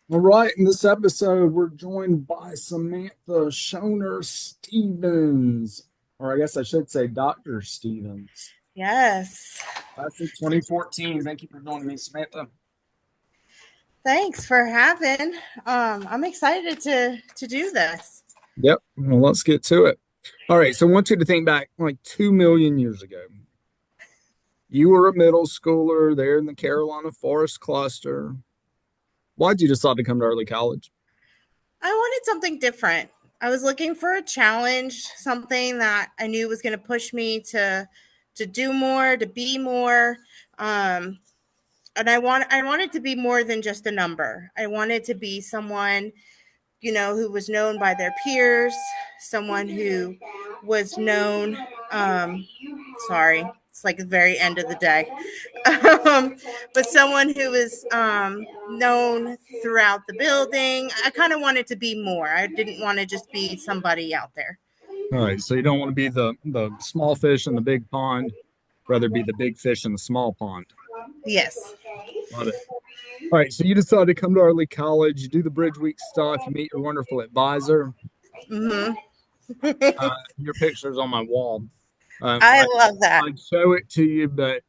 All right, in this episode, we're joined by Samantha Schoener Stevens, or I guess I should say Dr. Stevens. Yes. Class of 2014. Thank you for joining me, Samantha. Thanks for having. I'm excited to do this. Yep. Well, let's get to it. All right. So I want you to think back like 2 million years ago. You were a middle schooler there in the Carolina Forest Cluster. Why'd you decide to come to early college? I wanted something different. I was looking for a challenge, something that I knew was going to push me to do more, to be more. Um, and I wanted to be more than just a number. I wanted to be someone, who was known by their peers, someone who was known. Sorry, it's like the very end of the day. um, but someone who is known throughout the building. I kind of wanted to be more. I didn't want to just be somebody out there. All right. So you don't want to be the small fish in the big pond, rather be the big fish in the small pond. Yes. Love it. All right, so you decide to come to early college, you do the Bridge Week stuff, you meet your wonderful advisor. Hmm. Your picture's on my wall. I I love that. I'd show it to you, but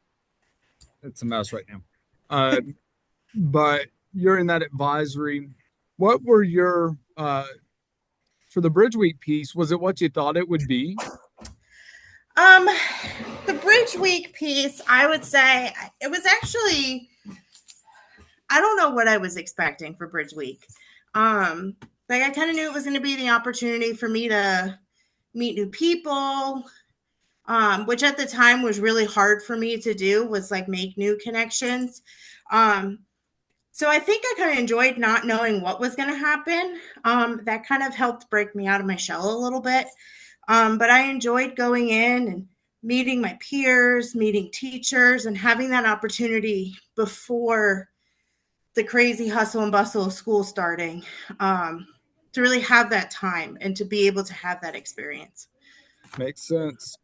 it's a mess right now. Uh, but you're in that advisory. What were your for the Bridge Week piece? Was it what you thought it would be? Um, the Bridge Week piece, I would say it was actually, I don't know what I was expecting for Bridge Week. Um, like I kind of knew it was going to be the opportunity for me to meet new people, which at the time was really hard for me to do, was like make new connections. Um, so I think I kind of enjoyed not knowing what was going to happen. That kind of helped break me out of my shell a little bit. But I enjoyed going in and meeting my peers, meeting teachers, and having that opportunity before the crazy hustle and bustle of school starting, to really have that time and to be able to have that experience. Makes sense.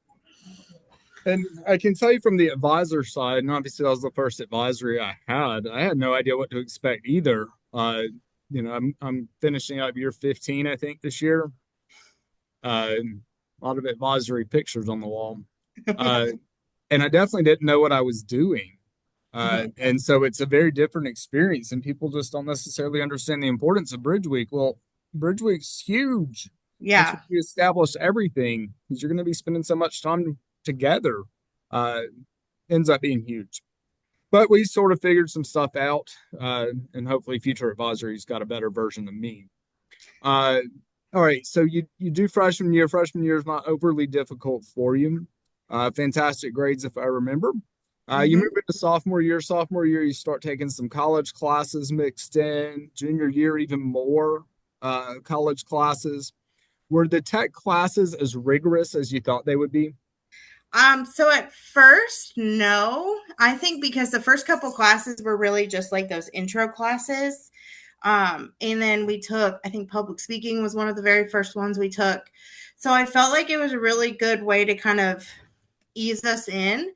And I can tell you from the advisor side, and obviously that was the first advisory I had. I had no idea what to expect either. I'm finishing up year 15, I think, this year. A lot of advisory pictures on the wall. Uh, and I definitely didn't know what I was doing. And so it's a very different experience, and people just don't necessarily understand the importance of Bridge Week. Well, Bridge Week's huge. That's Yeah. where you establish everything because you're going to be spending so much time together. Uh, ends up being huge. But we sort of figured some stuff out, and hopefully, future advisories got a better version of me. Uh, all right, so you do freshman year. Freshman year is not overly difficult for you. Fantastic grades, if I remember. You move Hmm. into sophomore year. Sophomore year, you start taking some college classes mixed in. Junior year, even more college classes. Were the tech classes as rigorous as you thought they would be? So at first, no. I think because the first couple classes were really just like those intro classes. And then we took, I think public speaking was one of the very first ones we took. So I felt like it was a really good way to kind of ease us in.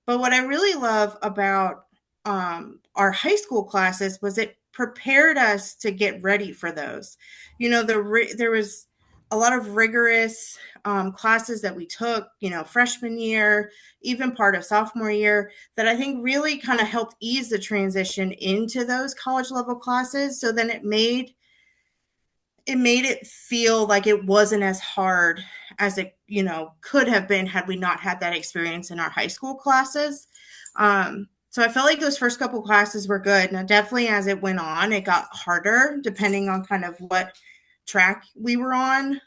But what I really love about our high school classes was it prepared us to get ready for those. There was a lot of rigorous classes that we took, freshman year, even part of sophomore year, that I think really kind of helped ease the transition into those college level classes. So then it made it feel like it wasn't as hard as it could have been had we not had that experience in our high school classes. So I felt like those first couple classes were good. Now definitely as it went on it got harder depending on kind of what track we were on.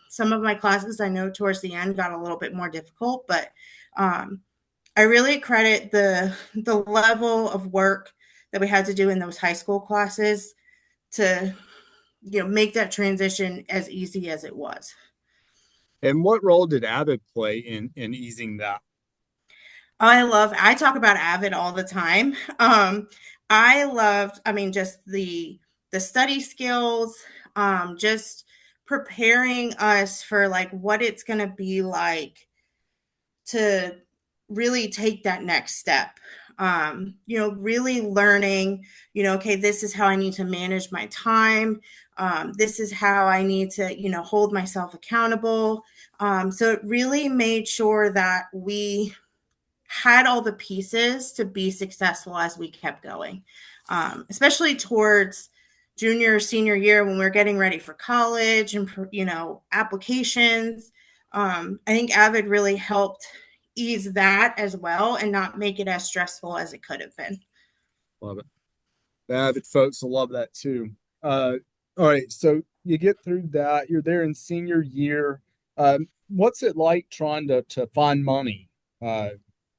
Some of my classes I know towards the end got a little bit more difficult, but um, I really credit the level of work that we had to do in those high school classes to make that transition as easy as it was. And what role did Avid play in easing that? I talk about Avid all the time. I loved, I mean, just the study skills, just preparing us for like what it's going to be like to really take that next step. Really learning, okay, this is how I need to manage my time. This is how I need to, hold myself accountable. So it really made sure that we had all the pieces to be successful as we kept going, especially towards junior, senior year when we're getting ready for college and, applications. I think Avid really helped ease that as well and not make it as stressful as it could have been. Love it. The avid folks will love that too. Uh, all right, so you get through that. You're there in senior year. What's it like trying to find money uh,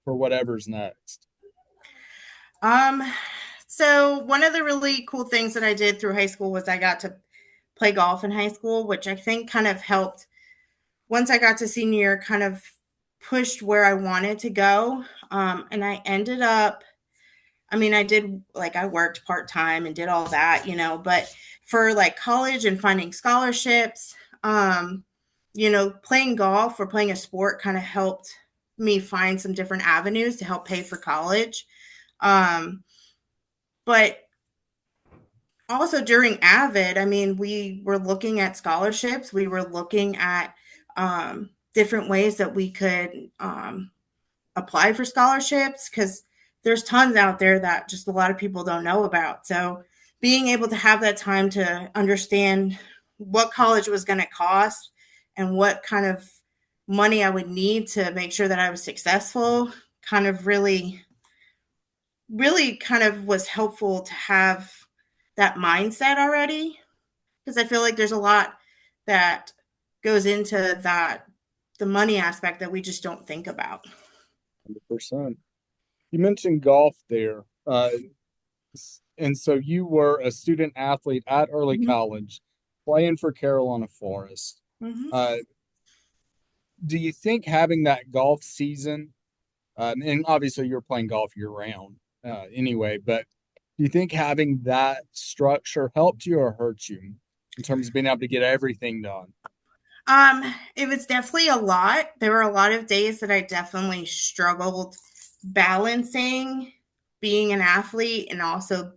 for whatever's next? Um, so one of the really cool things that I did through high school was I got to play golf in high school, which I think kind of helped once I got to senior year, kind of pushed where I wanted to go. And I ended up, I mean, I did like, I worked part time and did all that, but for like college and finding scholarships, playing golf or playing a sport kind of helped me find some different avenues to help pay for college. Um, but also during Avid, I mean, we were looking at scholarships. We were looking at different ways that we could apply for scholarships because there's tons out there that just a lot of people don't know about. So being able to have that time to understand what college was going to cost and what kind of money I would need to make sure that I was successful kind of really kind of was helpful to have that mindset already because I feel like there's a lot that goes into that the money aspect that we just don't think about. 100%. You mentioned golf there. And so you were a student athlete at early Mm-hmm. college playing for Carolina Forest. Mm-hmm. Uh, do you think having that golf season, and obviously you're playing golf year round anyway, but do you think having that structure helped you or hurt you in terms of being able to get everything done? It was definitely a lot. There were a lot of days that I definitely struggled balancing being an athlete and also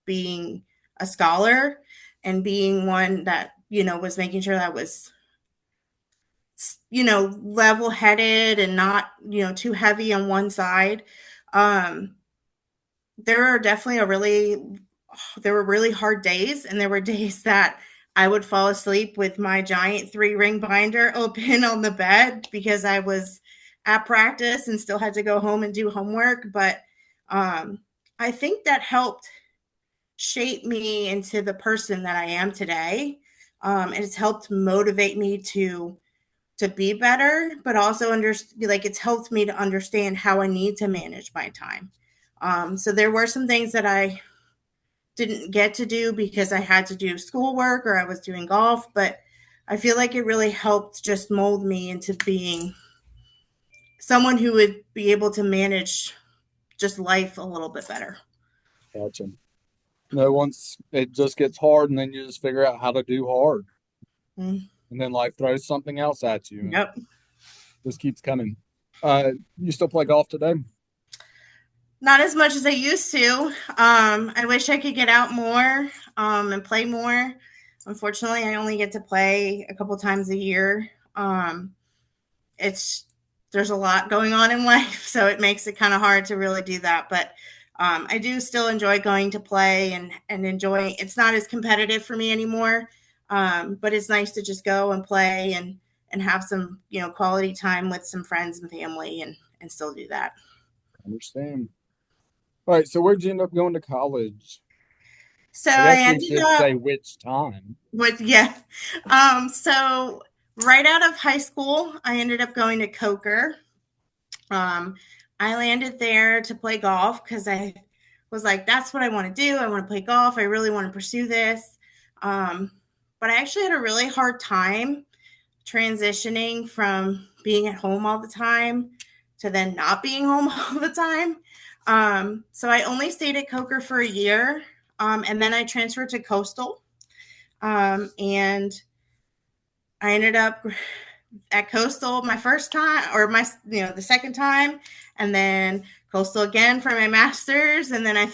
being a scholar and being one that, was making sure that I was, level headed and not, too heavy on one side. Um, there are definitely there were really hard days and there were days that I would fall asleep with my giant 3-ring binder open on the bed because I was at practice and still had to go home and do homework, but um, I think that helped shape me into the person that I am today. And it's helped motivate me to be better, but also like it's helped me to understand how I need to manage my time. So there were some things that I didn't get to do because I had to do schoolwork or I was doing golf, but I feel like it really helped just mold me into being someone who would be able to manage just life a little bit better. Gotcha. No, once it just gets hard, and then you just figure out how to do hard, Mm. and then life throws something else at you, and Yep. just keeps coming. You still play golf today? Not as much as I used to. I wish I could get out more and play more. Unfortunately, I only get to play a couple times a year. It's There's a lot going on in life, so it makes it kind of hard to really do that. But I do still enjoy going to play and enjoy. It's not as competitive for me anymore, but it's nice to just go and play and have some quality time with some friends and family and still do that. I understand. All right, so where'd you end up going to college? So I I guess we ended should up say which time. with yeah. So right out of high school, I ended up going to Coker. Um, I landed there to play golf because I was like, that's what I want to do. I want to play golf. I really want to pursue this. Um, but I actually had a really hard time transitioning from being at home all the time to then not being home all the time. So I only stayed at Coker for a year. And then I transferred to Coastal. And I ended up at Coastal my first time, or the second time, and then Coastal again for my master's, and then I